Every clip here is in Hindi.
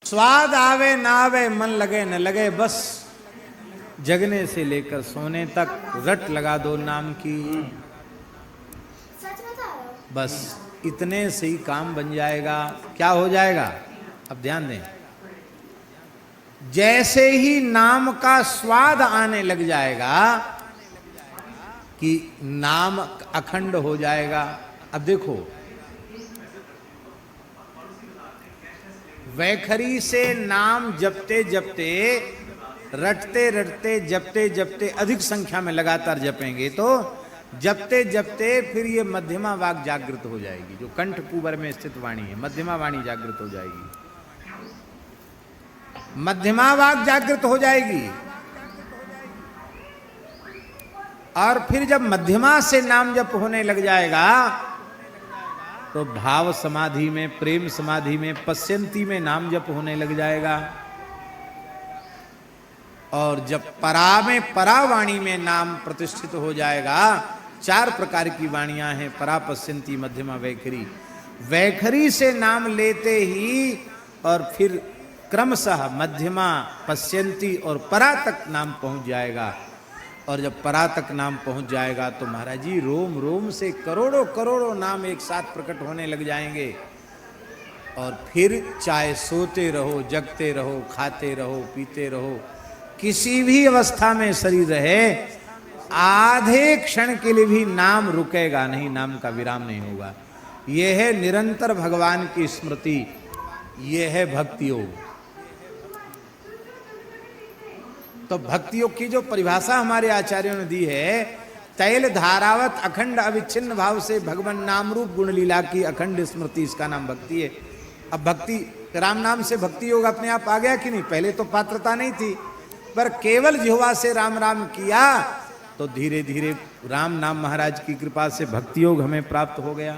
स्वाद आवे ना आवे, मन लगे न लगे, बस जगने से लेकर सोने तक रट लगा दो नाम की। बस इतने से ही काम बन जाएगा। क्या हो जाएगा? अब ध्यान दें, जैसे ही नाम का स्वाद आने लग जाएगा कि नाम अखंड हो जाएगा। अब देखो, वैखरी से नाम जपते जपते, रटते रटते, जपते जपते, अधिक संख्या में लगातार जपेंगे तो जपते जपते फिर ये मध्यमा वाक जागृत हो जाएगी। जो कंठ कुबर में स्थित वाणी है, मध्यमा वाणी जागृत हो जाएगी। मध्यमा वाक जागृत हो जाएगी और फिर जब मध्यमा से नाम जप होने लग जाएगा तो भाव समाधि में, प्रेम समाधि में, पश्यंती में नाम जप होने लग जाएगा। और जब परा में, परावाणी में नाम प्रतिष्ठित हो जाएगा। 4 प्रकार की वाणियां हैं, परा, पश्यंती, मध्यमा, वैखरी। वैखरी से नाम लेते ही और फिर क्रमशः मध्यमा, पश्यंती और परा तक नाम पहुंच जाएगा। और जब परा तक नाम पहुंच जाएगा तो महाराज जी रोम रोम से करोड़ों करोड़ों नाम एक साथ प्रकट होने लग जाएंगे। और फिर चाहे सोते रहो, जगते रहो, खाते रहो, पीते रहो, किसी भी अवस्था में शरीर रहे, आधे क्षण के लिए भी नाम रुकेगा नहीं, नाम का विराम नहीं होगा। यह है निरंतर भगवान की स्मृति, यह है भक्ति योग। तो भक्ति योग की जो परिभाषा हमारे आचार्यों ने दी है, तैल धारावत अखंड अविच्छिन्न भाव से भगवान नाम रूप गुण लीला की अखंड स्मृति, इसका नाम भक्ति है। अब भक्ति, राम नाम से भक्ति योग अपने आप आ गया कि नहीं? पहले तो पात्रता नहीं थी, पर केवल जिह्वा से राम राम किया तो धीरे धीरे राम नाम महाराज की कृपा से भक्ति योग हमें प्राप्त हो गया।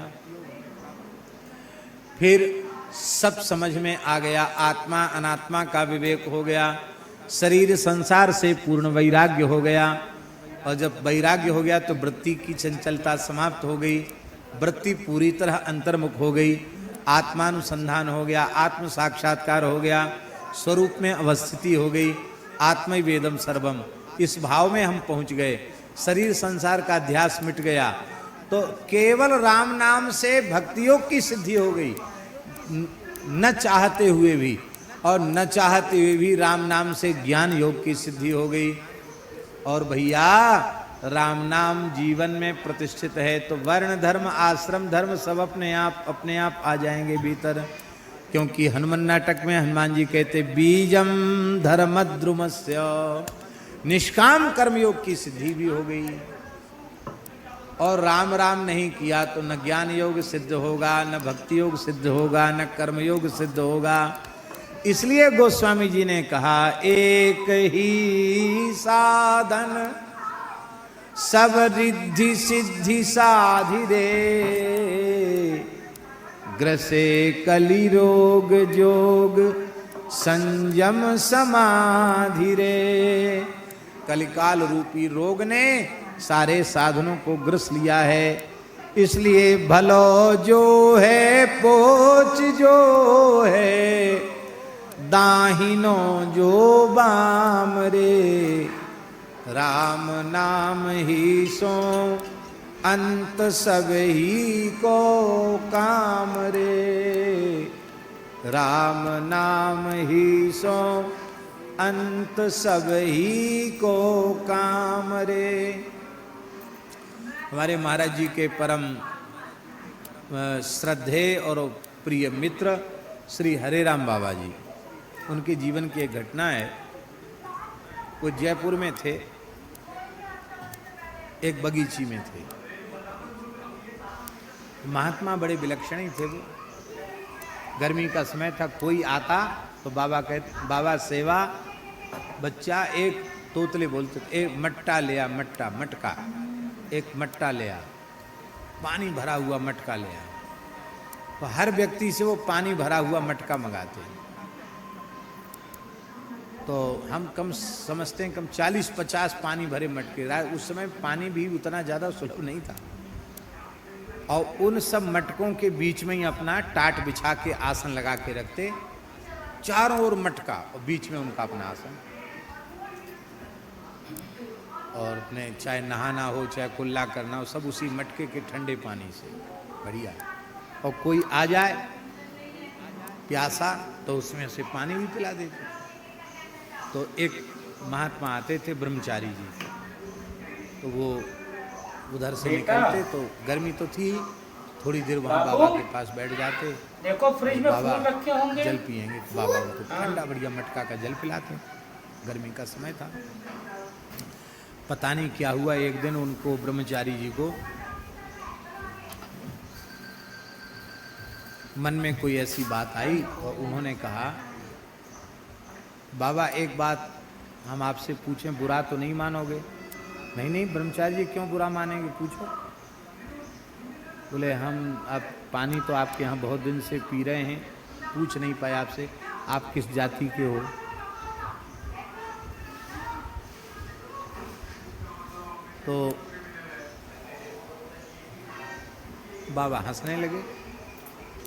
फिर सब समझ में आ गया, आत्मा अनात्मा का विवेक हो गया, शरीर संसार से पूर्ण वैराग्य हो गया। और जब वैराग्य हो गया तो वृत्ति की चंचलता समाप्त हो गई, वृत्ति पूरी तरह अंतर्मुख हो गई, आत्मानुसंधान हो गया, आत्म साक्षात्कार हो गया, स्वरूप में अवस्थिति हो गई, आत्मै वेदम सर्वम, इस भाव में हम पहुंच गए। शरीर संसार का ध्यास मिट गया तो केवल राम नाम से भक्ति योग की सिद्धि हो गई, न चाहते हुए भी। और न चाहते हुए भी राम नाम से ज्ञान योग की सिद्धि हो गई। और भैया राम नाम जीवन में प्रतिष्ठित है तो वर्ण धर्म, आश्रम धर्म सब अपने आप आ जाएंगे भीतर। क्योंकि हनुमान नाटक में हनुमान जी कहते बीजम धर्मद्रुमस्य, निष्काम कर्मयोग की सिद्धि भी हो गई। और राम राम नहीं किया तो न ज्ञान योग सिद्ध होगा, न भक्ति योग सिद्ध होगा, न कर्मयोग सिद्ध होगा। इसलिए गोस्वामी जी ने कहा एक ही साधन सब रिद्धि सिद्धि साधि रे, ग्रसे कलि रोग जोग संयम समाधि रे। कलिकाल रूपी रोग ने सारे साधनों को ग्रस लिया है। इसलिए भलो जो है पोच जो है, दाहिनो जो बाम रे, राम नाम ही सो अंत सब ही को काम रे, राम नाम ही सो अंत सब ही को काम रे। हमारे महाराज जी के परम श्रद्धेय और प्रिय मित्र श्री हरे राम बाबा जी, उनके जीवन की एक घटना है। वो जयपुर में थे, एक बगीची में थे। महात्मा बड़े विलक्षण ही थे वो। गर्मी का समय था, कोई आता तो बाबा कहते, बाबा सेवा, बच्चा एक तोतले बोलते, एक मट्टा ले आ, मट्टा, मटका, एक मट्टा ले आ, पानी भरा हुआ मटका ले आ। तो हर व्यक्ति से वो पानी भरा हुआ मटका मंगाते हैं। तो हम कम समझते हैं, कम 40-50 पानी भरे मटके। उस समय पानी भी उतना ज़्यादा सुलभ नहीं था। और उन सब मटकों के बीच में ही अपना टाट बिछा के आसन लगा के रखते चारों ओर मटका और बीच में उनका अपना आसन, और अपने चाहे नहाना हो चाहे कुल्ला करना हो सब उसी मटके के ठंडे पानी से, बढ़िया। और कोई आ जाए प्यासा तो उसमें से पानी भी पिला देते। तो एक महात्मा आते थे ब्रह्मचारी जी, तो वो उधर से निकलते तो गर्मी तो थी, थोड़ी देर वहाँ बाबा के पास बैठ जाते, देखो फ्रिज में बाबा फूल रखे होंगे, जल पिएंगे, बाबा उनको ठंडा बढ़िया मटका का जल पिलाते। गर्मी का समय था। पता नहीं क्या हुआ, एक दिन उनको ब्रह्मचारी जी को मन में कोई ऐसी बात आई और उन्होंने कहा, बाबा एक बात हम आपसे पूछें, बुरा तो नहीं मानोगे? नहीं नहीं ब्रह्मचारी जी, क्यों बुरा मानेंगे, पूछो। बोले हम अब पानी तो आपके यहाँ बहुत दिन से पी रहे हैं, पूछ नहीं पाए आपसे, आप किस जाति के हो? तो बाबा हंसने लगे।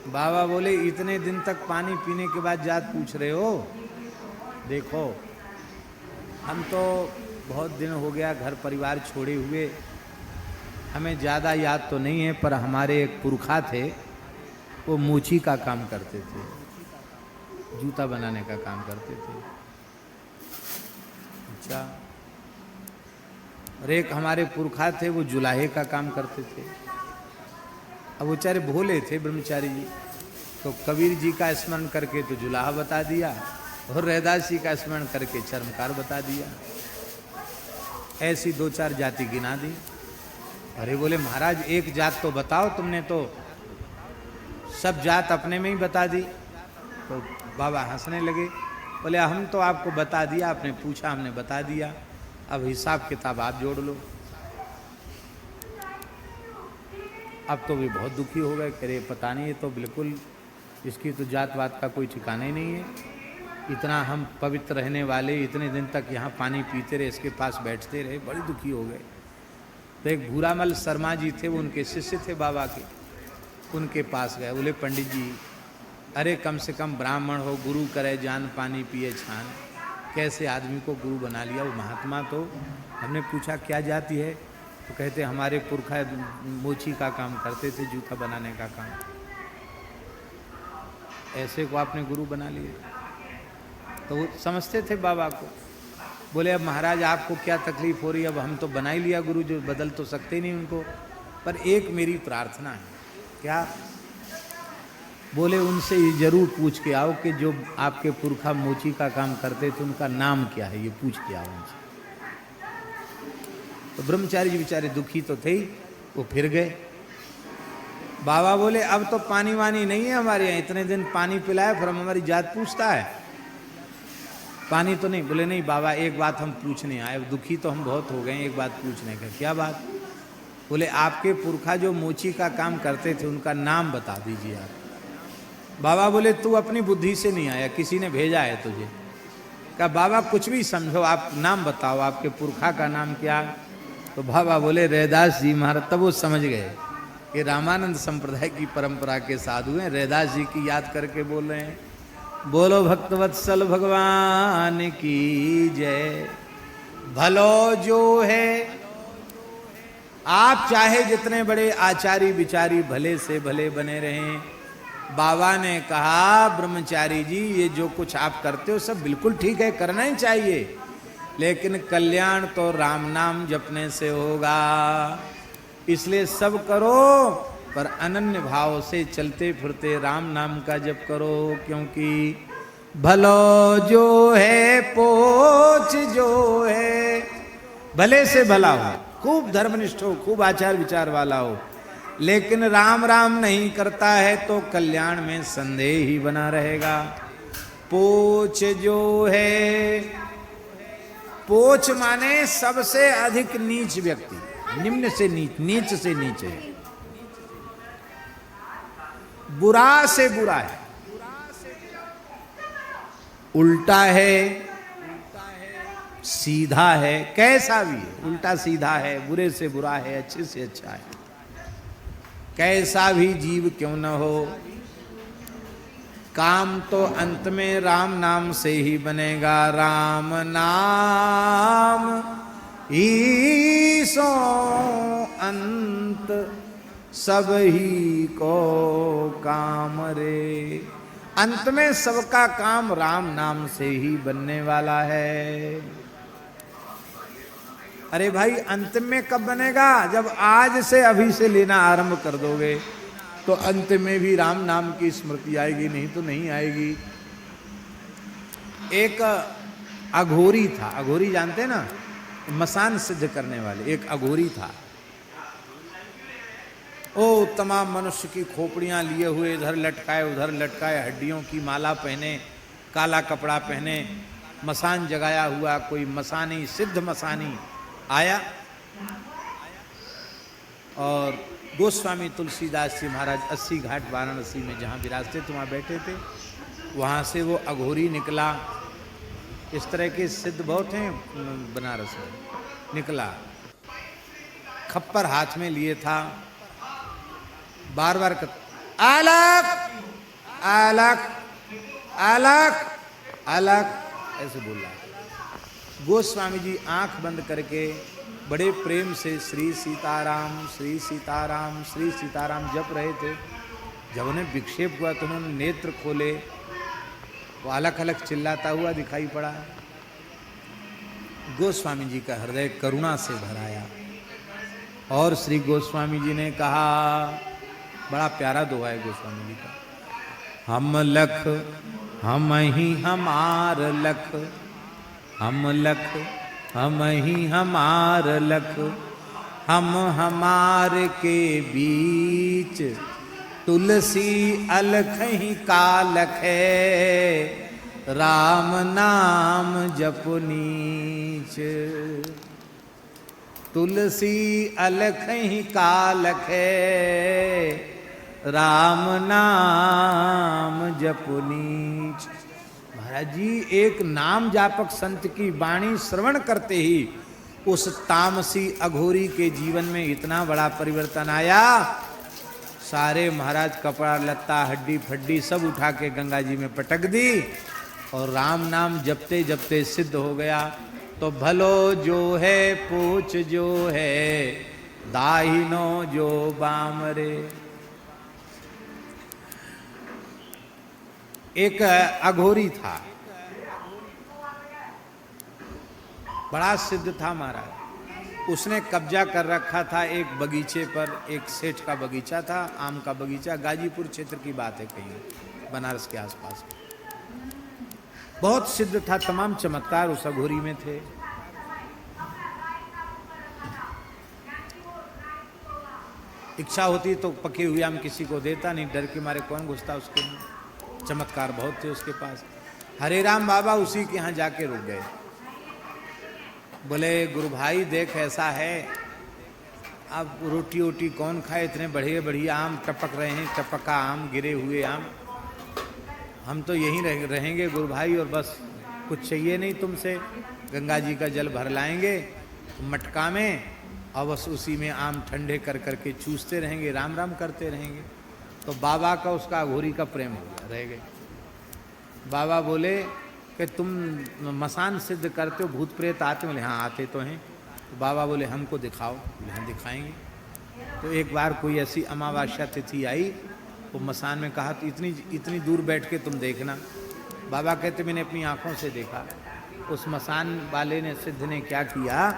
बाबा बोले, इतने दिन तक पानी पीने के बाद जात पूछ रहे हो? देखो हम तो बहुत दिन हो गया घर परिवार छोड़े हुए, हमें ज़्यादा याद तो नहीं है, पर हमारे एक पुरखा थे, वो मोची का काम करते थे, जूता बनाने का काम करते थे। अच्छा, और एक हमारे पुरखा थे वो जुलाहे का काम करते थे। अब वो बेचारे भोले थे ब्रह्मचारी जी, तो कबीर जी का स्मरण करके तो जुलाहा बता दिया, और रैदास जी का स्मरण करके चर्मकार बता दिया। ऐसी दो चार जाति गिना दी। अरे बोले महाराज एक जात तो बताओ, तुमने तो सब जात अपने में ही बता दी। तो बाबा हंसने लगे, बोले हम तो आपको बता दिया, आपने पूछा हमने बता दिया, अब हिसाब किताब आप जोड़ लो। अब तो वे बहुत दुखी हो गए, कह रहे पता नहीं, ये तो बिल्कुल इसकी तो जात वात का कोई ठिकाना ही नहीं है, इतना हम पवित्र रहने वाले, इतने दिन तक यहाँ पानी पीते रहे, इसके पास बैठते रहे, बड़े दुखी हो गए। तो एक भूरामल शर्मा जी थे, वो उनके शिष्य थे बाबा के, उनके पास गए। बोले पंडित जी, अरे कम से कम ब्राह्मण हो, गुरु करे जान पानी पिए छान, कैसे आदमी को गुरु बना लिया वो महात्मा। तो हमने पूछा क्या जाति है? तो कहते हमारे पुरखा मोची का काम करते थे, जूता बनाने का काम, ऐसे को आपने गुरु बना लिया। तो वो समझते थे बाबा को। बोले अब महाराज आपको क्या तकलीफ हो रही है, अब हम तो बना ही लिया गुरु, जो बदल तो सकते नहीं उनको, पर एक मेरी प्रार्थना है। क्या? बोले उनसे ये जरूर पूछ के आओ कि जो आपके पुरखा मोची का काम करते थे उनका नाम क्या है, ये पूछ के आओ उनसे। तो ब्रह्मचारी जी बेचारे दुखी तो थे ही, वो फिर गए। बाबा बोले अब तो पानी वानी नहीं है हमारे यहाँ, इतने दिन पानी पिलाया फिर हम हमारी जात पूछता है, पानी तो नहीं। बोले नहीं बाबा एक बात हम पूछने आए, दुखी तो हम बहुत हो गए, एक बात पूछने का। क्या बात? बोले आपके पुरखा जो मोची का काम करते थे उनका नाम बता दीजिए आप। बाबा बोले तू अपनी बुद्धि से नहीं आया, किसी ने भेजा है तुझे। कहा बाबा कुछ भी समझो, आप नाम बताओ, आपके पुरखा का नाम क्या? तो बाबा बोले रैदास जी महाराज। तब वो समझ गए कि रामानंद संप्रदाय की परंपरा के साधु हैं, रैदास जी की याद करके बोल रहे हैं। बोलो भक्तवत्सल भगवान की जय। भलो जो है, आप चाहे जितने बड़े आचारी विचारी भले से भले बने रहें, बाबा ने कहा ब्रह्मचारी जी ये जो कुछ आप करते हो सब बिल्कुल ठीक है, करना ही चाहिए, लेकिन कल्याण तो राम नाम जपने से होगा, इसलिए सब करो पर अनन्य भाव से चलते फिरते राम नाम का जप करो, क्योंकि भलो जो है पोच जो है, भले से भला हो, खूब धर्मनिष्ठ हो, खूब आचार विचार वाला हो, लेकिन राम राम नहीं करता है तो कल्याण में संदेह ही बना रहेगा। पोच जो है, पोच माने सबसे अधिक नीच व्यक्ति, निम्न से नीच, नीच से नीचे, बुरा से बुरा है, उल्टा है, सीधा है, कैसा भी है, उल्टा सीधा है, बुरे से बुरा है, अच्छे से अच्छा है, कैसा भी जीव क्यों न हो, काम तो अंत में राम नाम से ही बनेगा। राम नाम ही सो अंत सब ही को काम रे। अंत में सबका काम राम नाम से ही बनने वाला है। अरे भाई अंत में कब बनेगा? जब आज से अभी से लेना आरंभ कर दोगे तो अंत में भी राम नाम की स्मृति आएगी, नहीं तो नहीं आएगी। एक अघोरी था, अघोरी जानते हैं ना, मसान सिद्ध करने वाले, एक अघोरी था। ओ तमाम मनुष्य की खोपड़ियां लिए हुए, इधर लटकाए उधर लटकाए, हड्डियों की माला पहने, काला कपड़ा पहने, मसान जगाया हुआ कोई मसानी, सिद्ध मसानी आया और गोस्वामी तुलसीदास जी महाराज 80 घाट वाराणसी में जहाँ विराजते थे वहाँ बैठे थे। वहाँ से वो अघोरी निकला। इस तरह के सिद्ध बहुत हैं बनारस में। निकला, खप्पर हाथ में लिए था, बार बार आलक आलक आलक आलक ऐसे बोल रहा। गोस्वामी जी आंख बंद करके बड़े प्रेम से श्री सीताराम श्री सीताराम श्री सीताराम जप रहे थे। जब उन्हें विक्षेप हुआ तो उन्होंने नेत्र खोले, वो अलग अलग चिल्लाता हुआ दिखाई पड़ा। गोस्वामी जी का हृदय करुणा से भराया और श्री गोस्वामी जी ने कहा, बड़ा प्यारा दोहा है गोस्वामी जी का, हम लख हम ही हमार लख, हम लख हम ही हमार लख, हम हमार के बीच तुलसी अलख ही कालख है, राम नाम जप नीच। तुलसी अलख ही कालख है, राम नाम जप नीच। महाराज जी एक नाम जापक संत की वाणी श्रवण करते ही उस तामसी अघोरी के जीवन में इतना बड़ा परिवर्तन आया। सारे महाराज कपड़ा लत्ता हड्डी फड्डी सब उठा के गंगा जी में पटक दी और राम नाम जपते जपते सिद्ध हो गया। तो भलो जो है पूछ जो है, दाहिनो जो बाम रे। एक अघोरी था, बड़ा सिद्ध था महाराज। उसने कब्जा कर रखा था एक बगीचे पर। एक सेठ का बगीचा था, आम का बगीचा। गाजीपुर क्षेत्र की बात है, कहीं बनारस के आसपास। बहुत सिद्ध था, तमाम चमत्कार उस अघोरी में थे। इच्छा होती तो पके हुए आम किसी को देता नहीं, डर के मारे कौन घुसता उसके में। चमत्कार बहुत थे उसके पास। हरे राम बाबा उसी के यहाँ जाके रुक गए। बोले गुरु भाई देख ऐसा है, अब रोटी वोटी कौन खाए, इतने बढ़िया बढ़िया आम टपक रहे हैं, टपका आम, गिरे हुए आम। हम तो यहीं रहेंगे गुरु भाई, और बस कुछ चाहिए नहीं तुमसे। गंगा जी का जल भर लाएंगे मटका में और बस उसी में आम ठंडे कर करके चूसते रहेंगे, राम राम करते रहेंगे। तो बाबा का उसका अघोरी का प्रेम हो गया, रह गए। बाबा बोले कि तुम मसान सिद्ध करते हो, भूत प्रेत आते? बोले हाँ आते तो हैं। तो बाबा बोले हमको दिखाओ। बोले हाँ दिखाएंगे। तो एक बार कोई ऐसी अमावस्या तिथि आई, वो मसान में कहा तो इतनी दूर बैठ के तुम देखना। बाबा कहते मैंने अपनी आँखों से देखा। उस मसान वाले ने, सिद्ध ने क्या किया,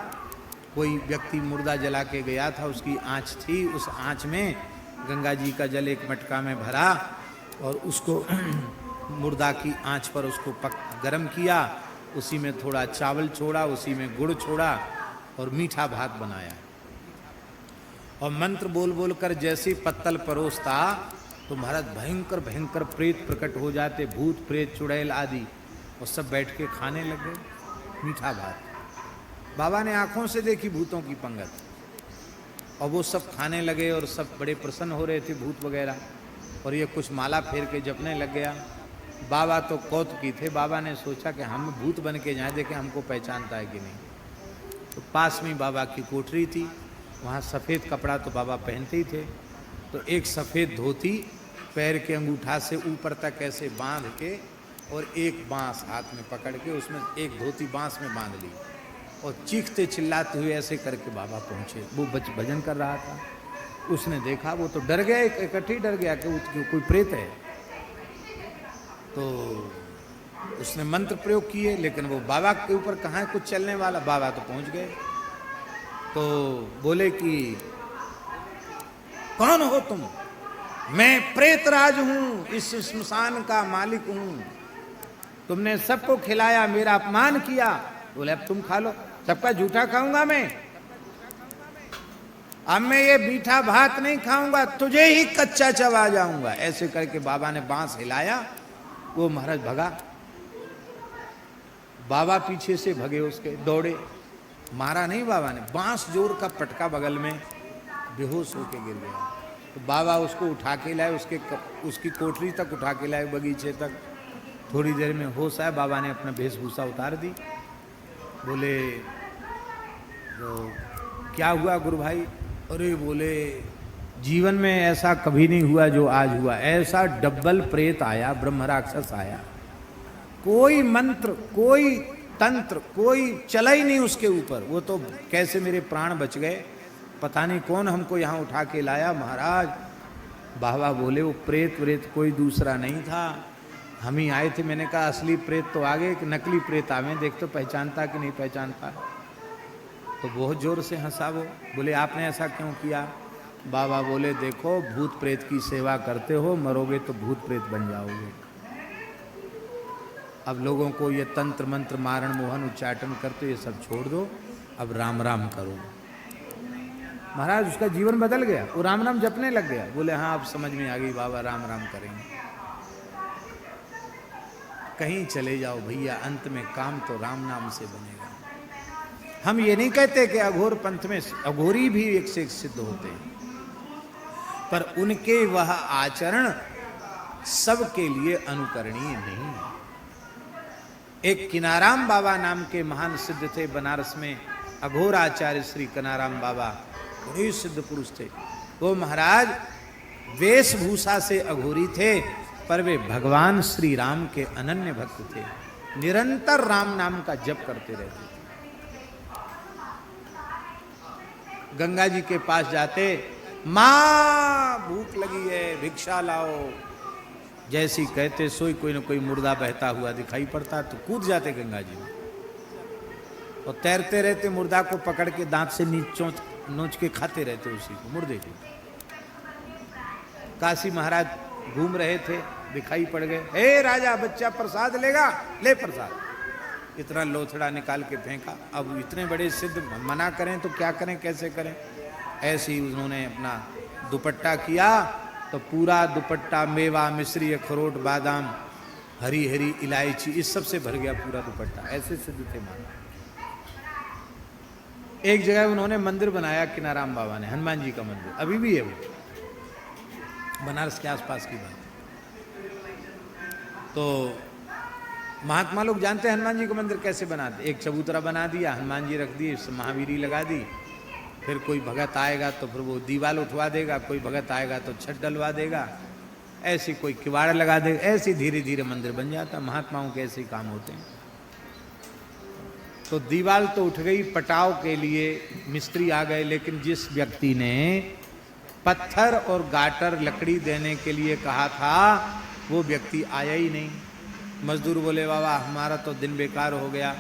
कोई व्यक्ति मुर्दा जला के गया था, उसकी आँच थी, उस आँच में गंगा जी का जल एक मटका में भरा और उसको मुर्दा की आंच पर उसको गरम किया, उसी में थोड़ा चावल छोड़ा, उसी में गुड़ छोड़ा और मीठा भात बनाया। और मंत्र बोल बोल कर जैसे पत्तल परोसता तो महाराज भयंकर भयंकर प्रेत प्रकट हो जाते, भूत प्रेत चुड़ैल आदि, और सब बैठ के खाने लग गए मीठा भात। बाबा ने आंखों से देखी भूतों की पंगत, और वो सब खाने लगे और सब बड़े प्रसन्न हो रहे थे भूत वगैरह। और ये कुछ माला फेर के जपने लग गया। बाबा तो कौतुकी थे। बाबा ने सोचा कि हम भूत बन के जाएं, देखें हमको पहचानता है कि नहीं। तो पास में बाबा की कोठरी थी, वहाँ सफ़ेद कपड़ा तो बाबा पहनते ही थे। तो एक सफ़ेद धोती पैर के अंगूठा से ऊपर तक ऐसे बांध के और एक बांस हाथ में पकड़ के उसमें एक धोती बांस में बांध ली और चीखते चिल्लाते हुए ऐसे करके बाबा पहुँचे। वो भजन कर रहा था, उसने देखा, वो तो डर गया, इकट्ठे डर गया कि कोई प्रेत है। तो उसने मंत्र प्रयोग किए, लेकिन वो बाबा के ऊपर कहाँ है कुछ चलने वाला। बाबा तो पहुँच गए। तो बोले कि कौन हो तुम? मैं प्रेतराज हूं, इस श्मशान का मालिक हूं। तुमने सबको खिलाया, मेरा अपमान किया। बोले अब तुम खा लो। सबका जूठा खाऊंगा मैं? अब मैं ये मीठा भात नहीं खाऊंगा, तुझे ही कच्चा चबा जाऊंगा। ऐसे करके बाबा ने बांस हिलाया, वो महाराज भगा। बाबा पीछे से भगे, उसके दौड़े, मारा नहीं बाबा ने, बांस जोर का पटका बगल में, बेहोश होके गिर गया। तो बाबा उसको उठा के लाए, उसकी कोठरी तक उठा के लाए, बगीचे तक। थोड़ी देर में होश आया, बाबा ने अपना वेशभूषा उतार दी। बोले तो क्या हुआ गुरु भाई? अरे बोले जीवन में ऐसा कभी नहीं हुआ जो आज हुआ। ऐसा डबल प्रेत आया, ब्रह्म राक्षस आया, कोई मंत्र कोई तंत्र कोई चला ही नहीं उसके ऊपर। वो तो कैसे मेरे प्राण बच गए, पता नहीं कौन हमको यहाँ उठा के लाया महाराज। बाबा बोले वो प्रेत कोई दूसरा नहीं था, हम ही आए थे। मैंने कहा असली प्रेत तो आगे, कि नकली प्रेत आवे, देख तो पहचानता कि नहीं पहचानता। तो बहुत जोर से हंसा वो। बोले आपने ऐसा क्यों किया? बाबा बोले देखो, भूत प्रेत की सेवा करते हो, मरोगे तो भूत प्रेत बन जाओगे। अब लोगों को ये तंत्र मंत्र मारण मोहन उच्चाटन करते, ये सब छोड़ दो, अब राम राम करो। महाराज उसका जीवन बदल गया, वो राम नाम जपने लग गया। बोले हाँ अब समझ में आ गई बाबा, राम राम करेंगे। कहीं चले जाओ भैया, अंत में काम तो राम नाम से बनेगा। हम ये नहीं कहते कि अघोर पंथ में अघोरी भी एक से एक सिद्ध होते हैं, पर उनके वह आचरण सबके लिए अनुकरणीय नहीं। एक किनाराम बाबा नाम के महान सिद्ध थे बनारस में, अघोर आचार्य श्री कनाराम बाबा, बड़े सिद्ध पुरुष थे। वो महाराज वेशभूषा से अघोरी थे, पर वे भगवान श्री राम के अनन्य भक्त थे, निरंतर राम नाम का जप करते रहते थे। गंगा जी के पास जाते, मां भूख लगी है भिक्षा लाओ, जैसी कहते सोई कोई न कोई मुर्दा बहता हुआ दिखाई पड़ता, तो कूद जाते गंगा जी में और तैरते रहते, मुर्दा को पकड़ के दांत से नोच के खाते रहते उसी को, मुर्दे को। काशी महाराज घूम रहे थे, दिखाई पड़ गए, हे राजा बच्चा प्रसाद लेगा, ले प्रसाद। इतना लोथड़ा निकाल के फेंका। अब इतने बड़े सिद्ध मना करें तो क्या करें, कैसे करें। ऐसे ही उन्होंने अपना दुपट्टा किया, तो पूरा दुपट्टा मेवा मिश्री अखरोट बादाम हरी हरी इलायची इस सब से भर गया पूरा दुपट्टा। ऐसे सिद्ध थे महाराज। एक जगह उन्होंने मंदिर बनाया किनाराम बाबा ने, हनुमान जी का मंदिर, अभी भी है वो, बनारस के आसपास की बात। तो महात्मा लोग जानते हैं हनुमान जी का मंदिर कैसे बनाते। एक चबूतरा बना दिया, हनुमान जी रख दिए, महावीरी लगा दी, फिर कोई भगत आएगा तो फिर वो दीवाल उठवा देगा, कोई भगत आएगा तो छत डलवा देगा, ऐसी कोई किवाड़ लगा देगा, ऐसे धीरे धीरे मंदिर बन जाता। महात्माओं के ऐसे काम होते हैं। तो दीवाल तो उठ गई, पटाव के लिए मिस्त्री आ गए, लेकिन जिस व्यक्ति ने पत्थर और गाटर लकड़ी देने के लिए कहा था वो व्यक्ति आया ही नहीं। मजदूर बोले बाबा हमारा तो दिन बेकार हो गया।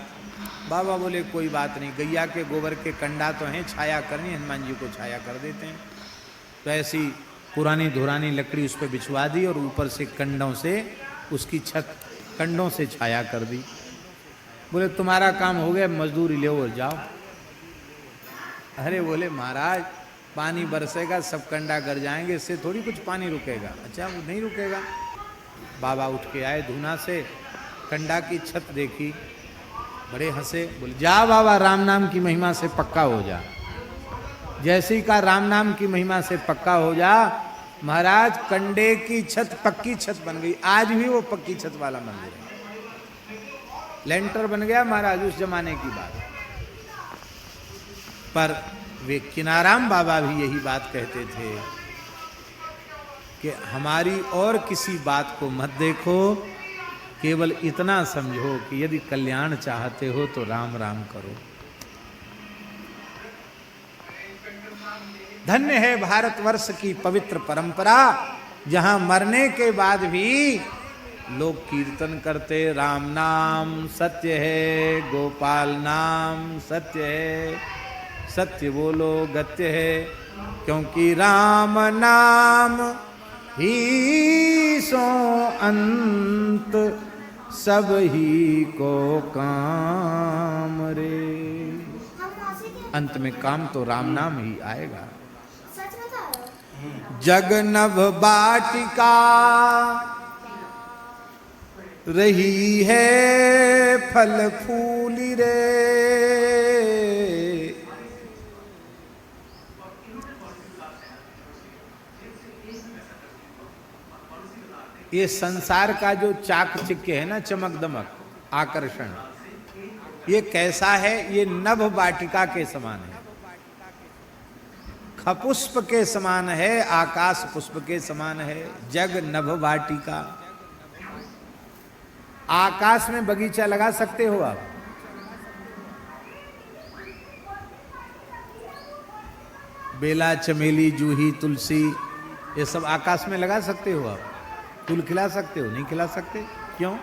बाबा बोले कोई बात नहीं, गैया के गोबर के कंडा तो हैं, छाया करनी, हनुमान जी को छाया कर देते हैं। तो ऐसी पुरानी धुरानी लकड़ी उस पर बिछवा दी और ऊपर से कंडों से उसकी छत कंडों से छाया कर दी। बोले तुम्हारा काम हो गया, मजदूरी ले और जाओ। अरे बोले महाराज पानी बरसेगा, सब कंडा गर जाएंगे, इससे थोड़ी कुछ पानी रुकेगा। अच्छा वो नहीं रुकेगा। बाबा उठ के आए धुना से, कंडा की छत देखी, बड़े हंसे। बोले जा बाबा राम नाम की महिमा से पक्का हो जा। जैसे ही का राम नाम की महिमा से पक्का हो जा, महाराज कंडे की छत पक्की छत बन गई। आज भी वो पक्की छत वाला मंदिर है, लेंटर बन गया महाराज, उस जमाने की बात। पर वे किनाराम बाबा भी यही बात कहते थे कि हमारी और किसी बात को मत देखो, केवल इतना समझो कि यदि कल्याण चाहते हो तो राम राम करो। धन्य है भारतवर्ष की पवित्र परंपरा, जहां मरने के बाद भी लोग कीर्तन करते, राम नाम सत्य है, गोपाल नाम सत्य है, सत्य बोलो गत्य है, क्योंकि राम नाम ही सो अंत सब ही को काम रे। अंत में काम तो राम नाम ही आएगा। जग नभ बाटिका रही है फल फूली रे। ये संसार का जो चाकचिक्य है ना, चमक दमक आकर्षण, ये कैसा है? ये नभ वाटिका के समान है, खपुष्प के समान है, आकाश पुष्प के समान है। जग नभ वाटिका, आकाश में बगीचा लगा सकते हो आप? बेला, चमेली, जूही, तुलसी, ये सब आकाश में लगा सकते हो आप? फूल खिला सकते हो? नहीं खिला सकते। क्यों?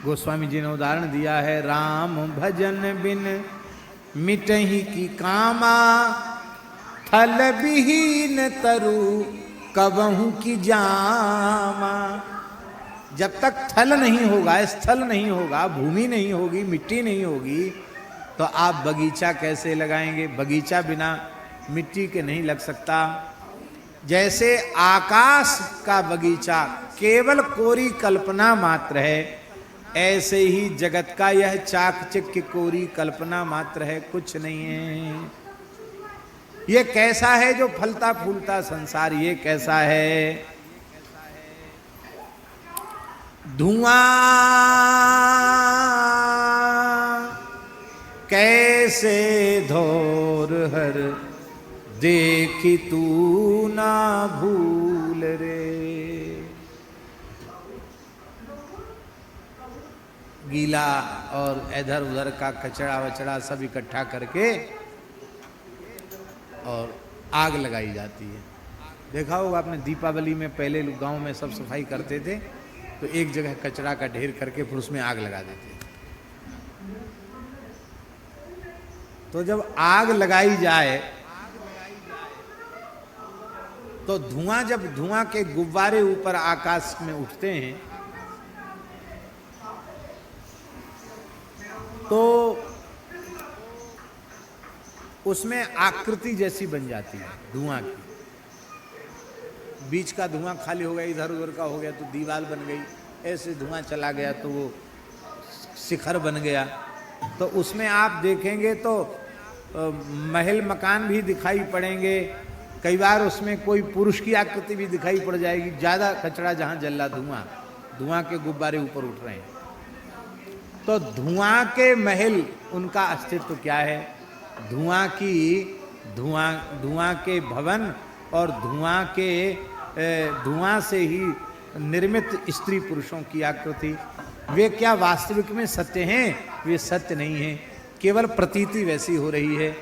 गोस्वामी जी ने उदाहरण दिया है, राम भजन बिन मिटहि की कामा, थल विहीन तरु कबहू की जामा। जब तक थल नहीं होगा, स्थल नहीं होगा, भूमि नहीं होगी, मिट्टी नहीं होगी, तो आप बगीचा कैसे लगाएंगे? बगीचा बिना मिट्टी के नहीं लग सकता। जैसे आकाश का बगीचा केवल कोरी कल्पना मात्र है, ऐसे ही जगत का यह चाकचिक्य कोरी कल्पना मात्र है, कुछ नहीं है। ये कैसा है जो फलता फूलता संसार? ये कैसा है? धुआं कैसे धोर हर देखी तू ना भूल रे। गीला और इधर उधर का कचरा वचड़ा सब इकट्ठा करके और आग लगाई जाती है। देखा होगा आपने, दीपावली में पहले लोग गांव में सब सफाई करते थे तो एक जगह कचरा का ढेर करके फिर उसमें आग लगा देते। तो जब आग लगाई जाए तो धुआं के गुब्बारे ऊपर आकाश में उठते हैं तो उसमें आकृति जैसी बन जाती है धुआं की। बीच का धुआं खाली हो गया, इधर उधर का हो गया तो दीवार बन गई, ऐसे धुआं चला गया तो वो शिखर बन गया। तो उसमें आप देखेंगे तो महल मकान भी दिखाई पड़ेंगे, कई बार उसमें कोई पुरुष की आकृति भी दिखाई पड़ जाएगी। ज़्यादा कचरा जहाँ जल रहा, धुआं के गुब्बारे ऊपर उठ रहे हैं। तो धुआं के महल, उनका अस्तित्व क्या है? धुआं के भवन और धुआं से ही निर्मित स्त्री पुरुषों की आकृति, वे क्या वास्तविक में सत्य हैं? वे सत्य नहीं हैं, केवल प्रतीति वैसी हो रही है।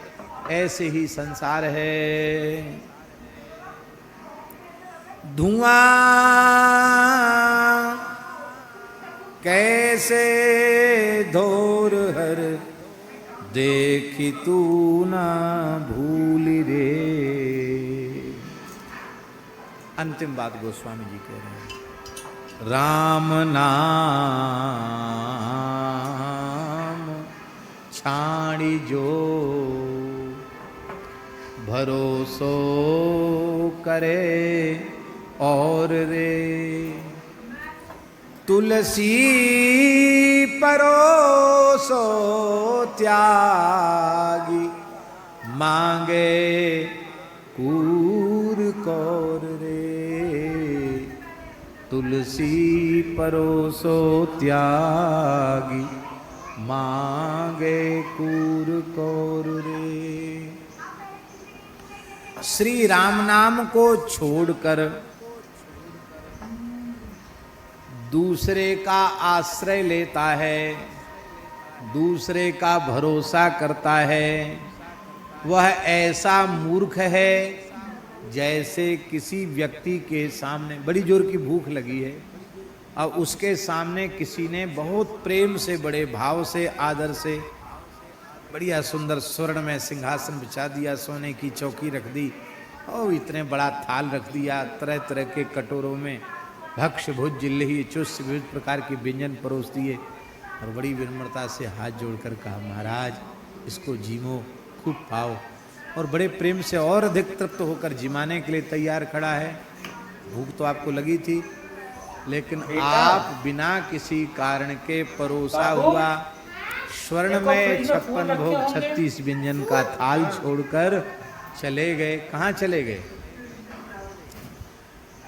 ऐसे ही संसार है। धुआं कैसे धोर हर देखी तू ना भूल रे। अंतिम बात गोस्वामी जी कह रहे हैं, राम नाम छाड़ी जो भरोसो करे और रे। तुलसी परोसो त्यागी मांगे कूर कौर रे। तुलसी परोसो त्यागी मांगे कूर कौर रे। श्री राम नाम को छोड़कर दूसरे का आश्रय लेता है, दूसरे का भरोसा करता है, वह ऐसा मूर्ख है जैसे किसी व्यक्ति के सामने बड़ी जोर की भूख लगी है और उसके सामने किसी ने बहुत प्रेम से, बड़े भाव से, आदर से बढ़िया सुंदर स्वर्ण में सिंहासन बिछा दिया, सोने की चौकी रख दी और इतने बड़ा थाल रख दिया, तरह तरह के कटोरों में भक्ष्य भुज जिल्लही चुस्त विविध प्रकार के व्यंजन परोस दिए और बड़ी विनम्रता से हाथ जोड़कर कहा, महाराज इसको जीमो, खूब पाओ। और बड़े प्रेम से और अधिक तृप्त होकर जिमाने के लिए तैयार खड़ा है। भूख तो आपको लगी थी, लेकिन आप बिना किसी कारण के परोसा हुआ स्वर्ण में 56 भोग 36 व्यंजन का थाल छोड़कर चले गए। कहाँ चले गए?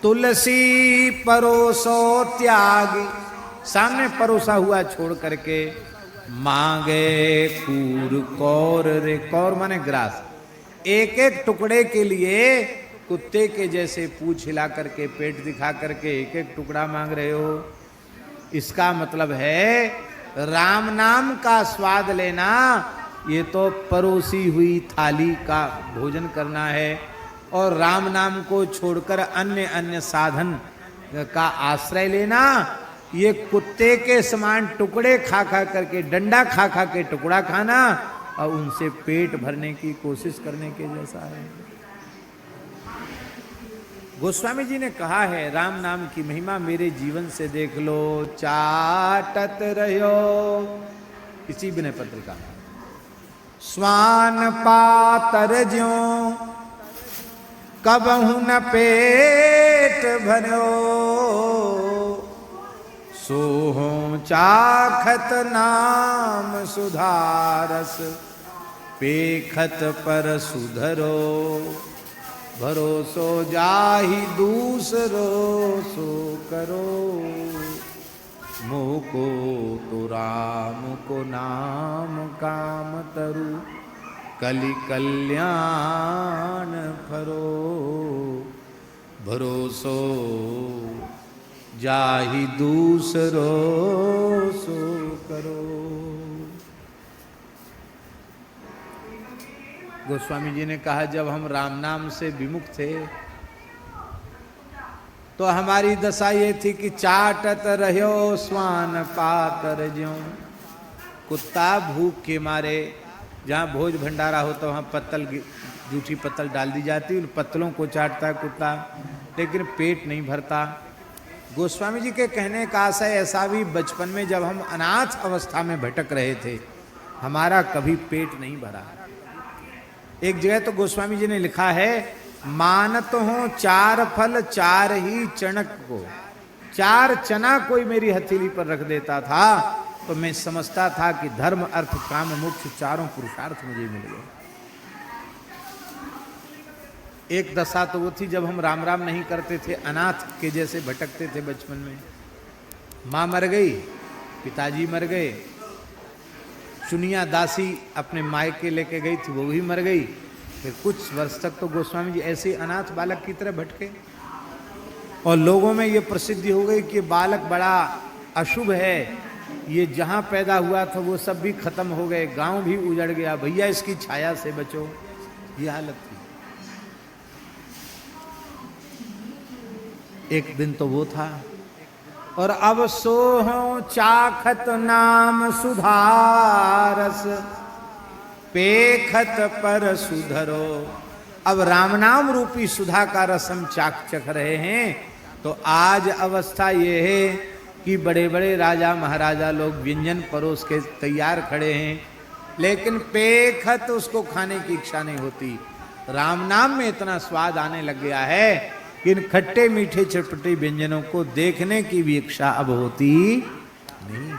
तुलसी परोसो त्यागी, सामने परोसा हुआ छोड़ करके मांगे कूर कौर रे। कौर माने ग्रास। एक एक टुकड़े के लिए कुत्ते के जैसे पूंछ हिला करके, पेट दिखा करके एक एक टुकड़ा मांग रहे हो। इसका मतलब है राम नाम का स्वाद लेना, ये तो परोसी हुई थाली का भोजन करना है। और राम नाम को छोड़कर अन्य अन्य साधन का आश्रय लेना, ये कुत्ते के समान टुकड़े खा खा करके, डंडा खा खा के टुकड़ा खाना और उनसे पेट भरने की कोशिश करने के जैसा है। गोस्वामी जी ने कहा है, राम नाम की महिमा मेरे जीवन से देख लो। चाटत रहो, इसी विनय पत्रिका में, स्वान पातर ज्यों कबहु न पेट भरो, सोहों चाखत नाम सुधारस, पेखत पर सुधरो, भरोसो जाहि दूसरो सो करो, मोह को तो राम को नाम काम तरु, कलि कल्याण फरो, भरोसो जाहि दूसरो सो करो। गोस्वामी जी ने कहा, जब हम राम नाम से विमुख थे तो हमारी दशा ये थी कि चाटत रहो स्वान पातर ज्यों। कुत्ता भूख के मारे, जहाँ भोज भंडारा होता वहाँ पत्तल, जूठी पत्तल डाल दी जाती, उन पत्तलों को चाटता है कुत्ता, लेकिन पेट नहीं भरता। गोस्वामी जी के कहने का आशय ऐसा भी, बचपन में जब हम अनाथ अवस्था में भटक रहे थे, हमारा कभी पेट नहीं भरा। एक जगह तो गोस्वामी जी ने लिखा है, मानत हूँ 4 फल 4 ही चणक को। 4 चना कोई मेरी हथेली पर रख देता था तो मैं समझता था कि धर्म अर्थ काम मोक्ष चारों पुरुषार्थ मुझे मिल गए। एक दशा तो वो थी जब हम राम राम नहीं करते थे, अनाथ के जैसे भटकते थे बचपन में। माँ मर गई, पिताजी मर गए, चुनिया दासी अपने मायके लेके गई थी, वो भी मर गई। फिर कुछ वर्ष तक तो गोस्वामी जी ऐसे अनाथ बालक की तरह भटके और लोगों में ये प्रसिद्धि हो गई कि बालक बड़ा अशुभ है, ये जहाँ पैदा हुआ था वो सब भी खत्म हो गए, गांव भी उजड़ गया, भैया इसकी छाया से बचो, ये हालत थी। एक दिन तो वो था। और अब सोहों चाखत नाम सुधारस, पेखत पर सुधरो। अब राम नाम रूपी सुधा का रस हम चख रहे हैं। तो आज अवस्था ये है कि बड़े बड़े राजा महाराजा लोग व्यंजन परोस के तैयार खड़े हैं, लेकिन पेखत उसको खाने की इच्छा नहीं होती। राम नाम में इतना स्वाद आने लग गया है कि इन खट्टे मीठे चटपटे व्यंजनों को देखने की भी इच्छा अब होती नहीं।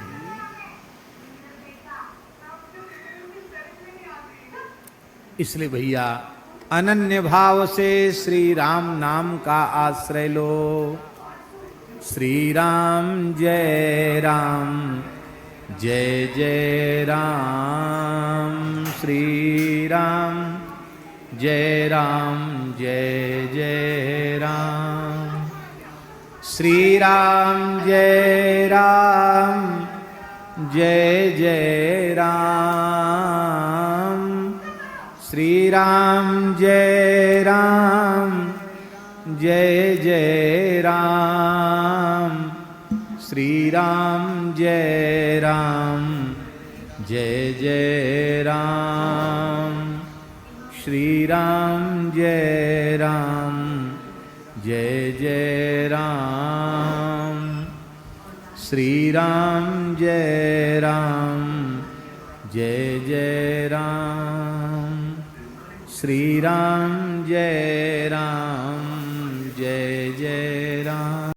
इसलिए भैया अनन्य भाव से श्री राम नाम का आश्रय लो। श्री राम जय राम, जय जय राम श्री राम, जय राम जय जय राम, श्री राम जय राम, जय जय राम, श्री राम जय राम, जय जय राम, श्री राम जय राम, जय जय राम, श्री राम जय राम, जय जय राम, श्री राम जय राम, जय जय राम, श्री राम जय राम,